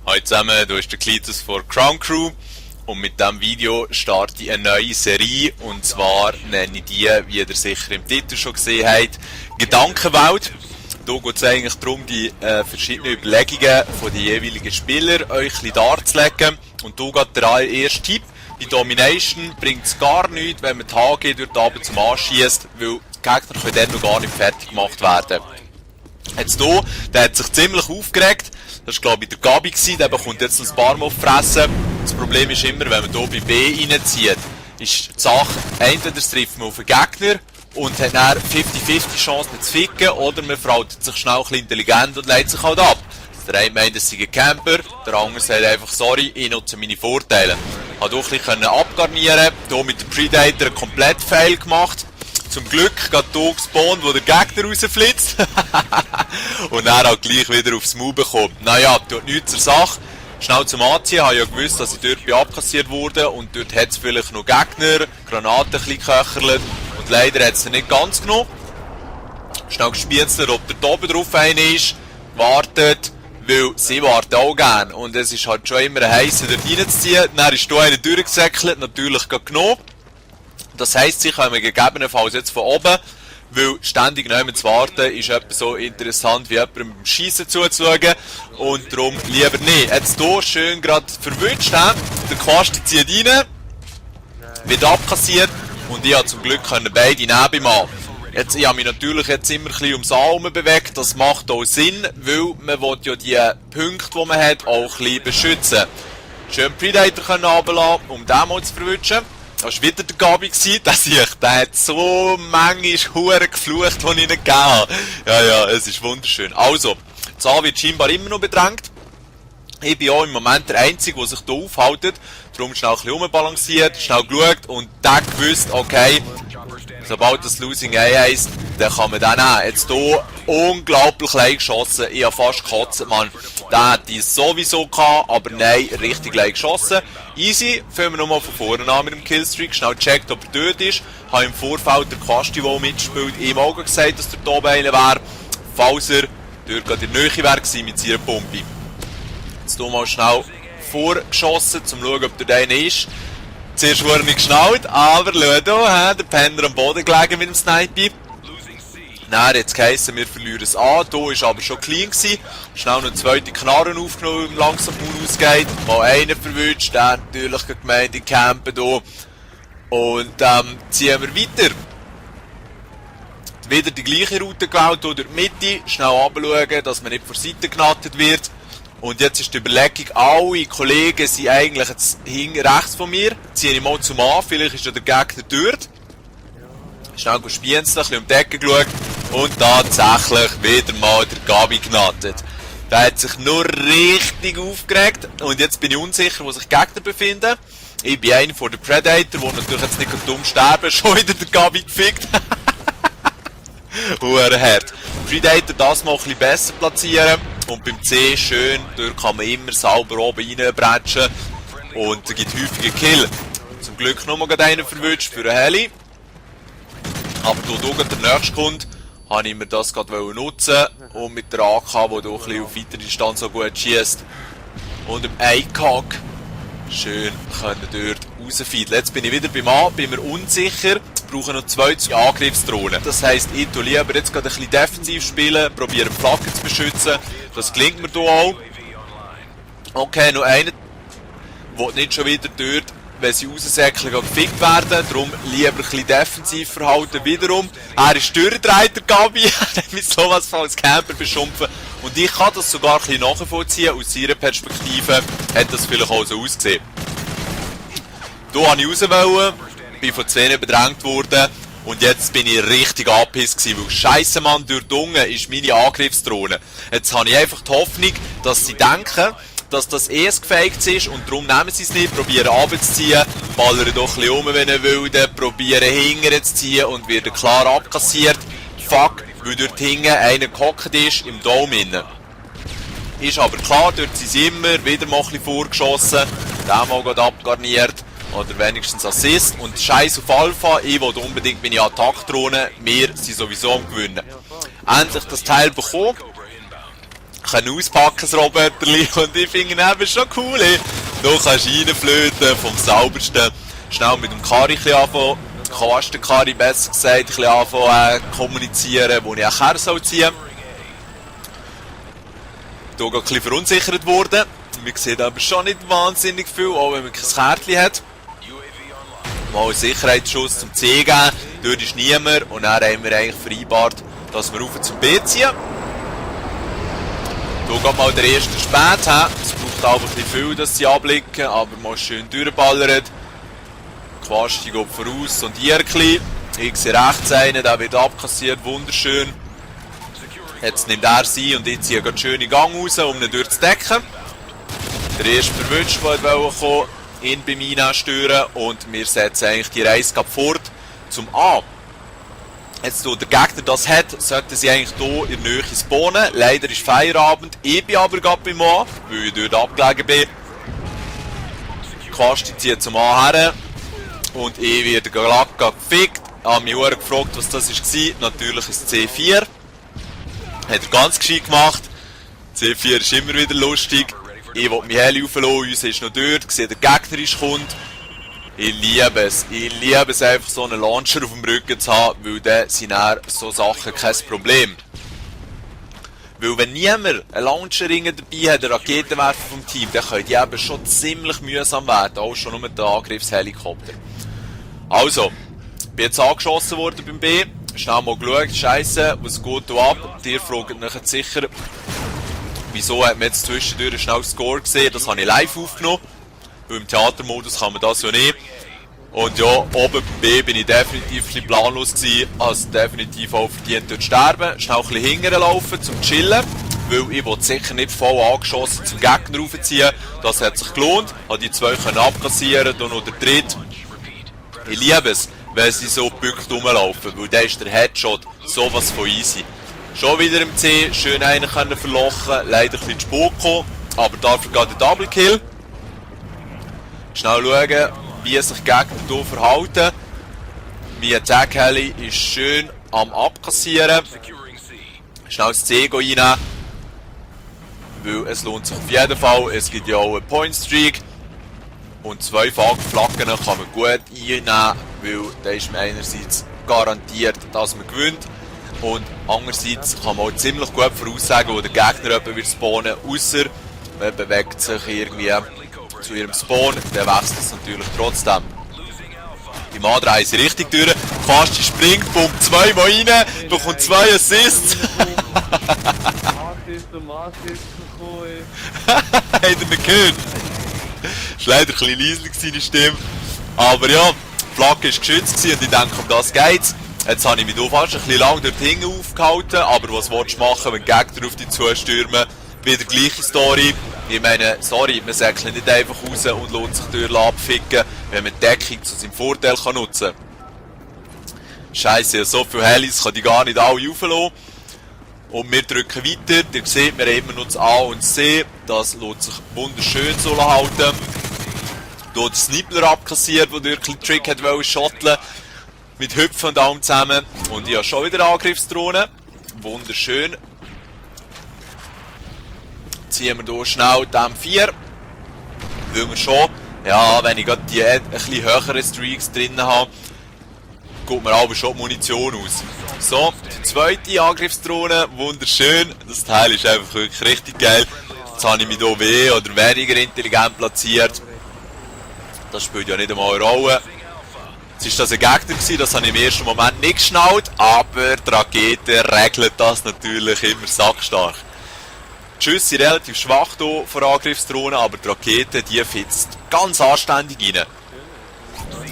Hallo zusammen, hier ist der Klitus von Crown Crew und mit diesem Video starte ich eine neue Serie und zwar nenne ich die, wie ihr sicher im Titel schon gesehen habt, Gedankenwelt. Hier geht es eigentlich darum, die verschiedenen Überlegungen von den jeweiligen Spielern euch ein bisschen darzulegen. Und hier geht der erste Tipp. Bei Domination bringt es gar nichts, wenn man die HG durch die Abend zum Anschießt, weil die Gegner können dann noch gar nicht fertig gemacht werden. Jetzt hier, der hat sich ziemlich aufgeregt. Das war glaube ich der Gabi, der bekommt jetzt ein paar Mal auf die Fresse. Das Problem ist immer, wenn man hier bei B reinzieht, ist die Sache, entweder trifft man auf einen Gegner und hat dann 50-50 Chancen zu ficken, oder man verhaltet sich schnell ein bisschen intelligent und leitet sich halt ab. Der eine meint, es sei ein Camper, der andere sagt einfach, sorry, ich nutze meine Vorteile. Ich konnte auch ein bisschen abgarnieren, hier mit dem Predator einen komplett Fail gemacht. Zum Glück geht hier gespawnt, wo der Gegner rausflitzt. Und dann halt gleich wieder aufs Maul bekommen. Naja, tut nichts zur Sache. Schnell zum Anziehen, ich habe ja gewusst, dass ich dort abkassiert wurde. Und dort hat es vielleicht noch Gegner, Granaten ein bisschen geköcherlet. Und leider hat es nicht ganz genommen. Schnell gespienzelt, ob der da oben drauf einer ist. Wartet, weil sie warten auch gern. Und es ist halt schon immer ein Heissen, dort reinzuziehen. Dann ist hier einer durchgesäckelt, natürlich genommen. Das heisst, sie kommen gegebenenfalls jetzt von oben, weil ständig nicht zu warten ist etwas so interessant wie jemandem beim Schiessen zuzuschauen. Und darum lieber nicht. Jetzt hier schön gerade verwünscht, der Quast zieht rein, wird abkassiert und ich habe zum Glück beide neben haben. Jetzt, ich habe mich natürlich jetzt immer ein bisschen ums A herum bewegt, das macht auch Sinn, weil man will ja die Punkte, die man hat, auch ein bisschen beschützen. Schön Predator runterlassen, um den mal zu verwünschen. Das war wieder der Gabi, der hat so manchmal Huren geflucht, die ich nicht gegeben habe. Ja, es ist wunderschön. Also, das A wird scheinbar immer noch bedrängt. Ich bin auch im Moment der Einzige, der sich hier aufhält. Darum schnell ein bisschen rumbalanciert, schnell geschaut und dann gewusst, okay, sobald das Losing A heisst, dann kann man den nehmen. Jetzt hier unglaublich leicht geschossen. Ich habe fast gekotzt, Mann. Den hätte ich sowieso gehabt, aber nein, richtig leicht geschossen. Easy, fangen wir nochmal von vorne an mit dem Killstreak. Schnell gecheckt, ob er dort ist. Habe im Vorfeld der Quasti, der mitspielt, ihm auch gesagt, dass der da oben einer wäre. Falls er dort gerade in der Nähe wäre mit seiner Pumpe. Jetzt hier mal schnell vorgeschossen, um zu schauen, ob der einer ist. Zuerst wurde nicht geschnallt, aber schau hier, der Penner am Boden gelegen mit dem Sniper. Dann jetzt geheissen, wir verlieren es an. Hier war aber schon clean gewesen. Schnell noch eine zweite Knarre aufgenommen, wie langsam ausgeht. Mal einen verwünscht, dann natürlich gemeint, die campen hier. Und ziehen wir weiter. Wieder die gleiche Route gewählt, hier durch die Mitte. Schnell runterschauen, dass man nicht von der Seite genattet wird. Und jetzt ist die Überlegung, alle Kollegen sind eigentlich jetzt rechts von mir. Ziehe ich mal zum A, vielleicht ist ja der Gegner dort. Schnell gespielt, ein bisschen um die Ecke geschaut und tatsächlich wieder mal der Gabi genattet. Der hat sich nur richtig aufgeregt und jetzt bin ich unsicher, wo sich die Gegner befinden. Ich bin einer von den Predator, der natürlich jetzt nicht dumm sterben, schon wieder der Gabi gefickt. Hart. Predator das mal ein bisschen besser platzieren und beim C schön, dort kann man immer sauber oben reinbretschen und es gibt häufige Kill. Zum Glück noch mal einen verwünscht für einen Heli. Aber da der nächste kommt, habe ich mir das gerade nutzen und mit der AK, die hier ein auf weitere Distanz so gut schießt. Und dem ACOG schön können dort rausfeideln. Jetzt bin ich wieder beim A, bin mir unsicher, brauche noch zwei Angriffsdrohnen. Das heisst, ich tue lieber jetzt gerade ein bisschen defensiv spielen, probiere die Flagge zu beschützen. Das gelingt mir hier auch. Okay, noch einer, der nicht schon wieder dort, wenn sie raussäckeln, gefickt werden. Darum lieber ein bisschen defensiv verhalten. Wiederum, er ist durchgedreht, der Gabi. Er hat mich sowas von als Camper beschimpfen. Und ich kann das sogar ein bisschen nachvollziehen. Aus seiner Perspektive hat das vielleicht auch so ausgesehen. Hier wollte ich raus, bin von 2 bedrängt worden. Und jetzt bin ich richtig angepisst gewesen, weil scheisse Mann, durch die Unge ist meine Angriffsdrohne. Jetzt habe ich einfach die Hoffnung, dass sie denken, dass das gefaked ist und darum nehmen sie es nicht, probieren runterzuziehen, ballern doch ein bisschen um, wenn er will, probieren hinten zu ziehen und werden klar abkassiert. Fuck, weil dort hinten einer gehockt ist, im Dome innen. Ist aber klar, dort sind sie immer wieder mal ein bisschen vorgeschossen, den mal gerade abgarniert oder wenigstens Assist und scheiß auf Alpha, ich will unbedingt meine Attack-Drohne, wir sind sowieso am Gewinnen. Endlich das Teil bekommen. können auspacken, das Roboterli. Und ich finde ihn eben schon cool. Ey. Da kannst du reinflöten, vom saubersten. Schnell mit dem Kari anfangen, Kastenkari besser gesagt, ein bisschen anfangen kommunizieren, wo ich auch her soll ziehen. Hier ist ein bisschen verunsichert worden. Man sieht aber schon nicht wahnsinnig viel, auch wenn man kein Kärtchen hat. Mal einen Sicherheitsschuss zum C geben, dort ist niemand und dann haben wir eigentlich vereinbart, dass wir rauf zum B ziehen. Hier geht mal der erste spät. Es braucht auch ein bisschen viel, dass sie abblicken, aber mal schön durchballern. Quasti geht voraus und hier ein bisschen. Ich sehe rechts einen, der wird abkassiert, wunderschön. Jetzt nimmt er sie und ich ziehe einen schönen Gang raus, um ihn durchzudecken. Der erste verwünscht, der kommen ihn bei mir stören und wir setzen eigentlich die Reise fort zum A. Jetzt, wo der Gegner das hat, sollten sie eigentlich hier in der Nähe spawnen. Leider ist Feierabend, ich bin aber gerade beim A, weil ich dort abgelegen bin. Quasti zieht zum A her und ich werde glatt gefickt. Ich habe mich gefragt, was das war. Natürlich ist C4. Hat er ganz gescheit gemacht. C4 ist immer wieder lustig. Ich will mich hell auflassen, uns ist noch dort, ich sehe, der Gegner ist kommt. Ich liebe es einfach so einen Launcher auf dem Rücken zu haben, weil dann sind so Sachen kein Problem. Weil wenn niemand einen Launcher dabei hat, einen Raketenwerfer vom Team, dann können die eben schon ziemlich mühsam werden, auch schon nur der Angriffshelikopter. Also, ich bin jetzt angeschossen worden beim B, schnell mal geschaut, scheisse, was geht da ab? Ihr fragt nachher sicher, wieso hat man jetzt zwischendurch schnell das Score gesehen, das habe ich live aufgenommen, weil im Theatermodus kann man das ja nicht. Und ja, oben beim B bin ich definitiv ein bisschen planlos gewesen, also definitiv auch verdient dort sterben, schnell ein bisschen hinterlaufen zum Chillen, weil ich wollte sicher nicht voll angeschossen zum Gegner raufziehen, das hat sich gelohnt, habe die zwei können abkassieren, dann noch der dritte. Ich liebe es, wenn sie so gebückt rumlaufen, weil dann ist der Headshot sowas von easy. Schon wieder im C, schön einen können verlochen, leider ein bisschen zu spät gekommen, aber dafür geht der Double Kill. Schnell schauen, wie sich die Gegner hier verhalten. Mein Attack Heli ist schön am Abkassieren. Schnell das C reinnehmen, weil es lohnt sich auf jeden Fall. Es gibt ja auch einen Point Streak. Und 2 Flaggen kann man gut einnehmen, weil da ist man einerseits garantiert, dass man gewinnt. Und andererseits kann man auch ziemlich gut voraussagen, wo der Gegner wird spawnen, ausser man bewegt sich irgendwie zu ihrem Spawn, dann wechselt es natürlich trotzdem. Die anderen haben sie richtig durch, Quasti springt, pumpt 2 Mal rein, bekommt 2 Assists. Habt ihr nicht gehört? Das war leider ein bisschen leislich, seine Stimme. Aber ja, die Flagge war geschützt und ich denke, um das geht's. Jetzt habe ich mich fast ein bisschen lang dort hinten aufgehalten, aber was willst du machen, wenn Gegner auf dich zustürmen? Wieder gleiche Story. Ich meine, sorry, man säckelt nicht einfach raus und lässt sich durch abficken, wenn man die Deckung zu seinem Vorteil nutzen kann. Scheisse, so viele Helis kann ich gar nicht alle rauflassen. Und wir drücken weiter. Ihr seht, wir haben immer noch das A und das C. Das lässt sich wunderschön so halten. Hier der Sniper abkassiert, der durch einen Trick wollte shotteln. Mit Hüpfen und allem zusammen. Und ich habe schon wieder Angriffsdrohne. Wunderschön. Ziehen wir hier schnell die M4. Weil wir schon, ja, wenn ich gerade die etwas höheren Streaks drin habe, geht mir aber schon die Munition aus. So, die zweite Angriffsdrohne, wunderschön. Das Teil ist einfach wirklich richtig geil. Jetzt habe ich mich hier mehr oder weniger intelligent platziert. Das spielt ja nicht einmal eine Rolle. Jetzt war das ein Gegner gewesen, das habe ich im ersten Moment nicht geschnallt, aber die Rakete regelt das natürlich immer sackstark. Die Schüsse sind relativ schwach hier von Angriffsdrohnen, aber die Rakete, die fitzt ganz anständig rein.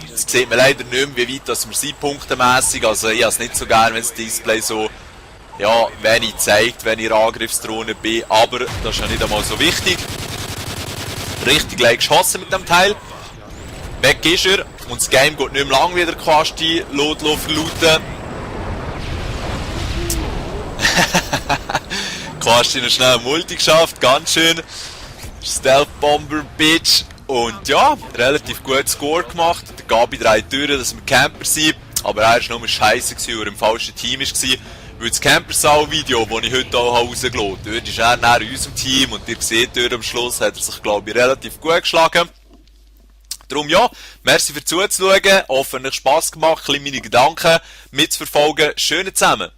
Jetzt sieht man leider nicht mehr, wie weit das wir sind, punktemässig. Also ich habe es nicht so gerne, wenn das Display so, ja, wenig zeigt, wenn ich Angriffsdrohne bin, aber das ist ja nicht einmal so wichtig. Richtig leicht geschossen mit dem Teil. Weg ist er und das Game geht nicht mehr lang wieder Quasti verlauten. Quasti noch schnell ein Multi geschafft, ganz schön. Stealth Bomber Bitch. Und ja, relativ gut Score gemacht. Der Gabi dreht durch, dass wir Camper sind. Aber er war nur scheiße, weil er im falschen Team war. Weil das Campersaal-Video, das ich heute auch rausgelassen habe, dort ist er näher in unserem Team und ihr seht, dort am Schluss hat er sich, glaube ich, relativ gut geschlagen. Darum ja, merci für zuzuschauen, hoffentlich Spass gemacht, ein bisschen meine Gedanken mitzuverfolgen. Schönen zusammen!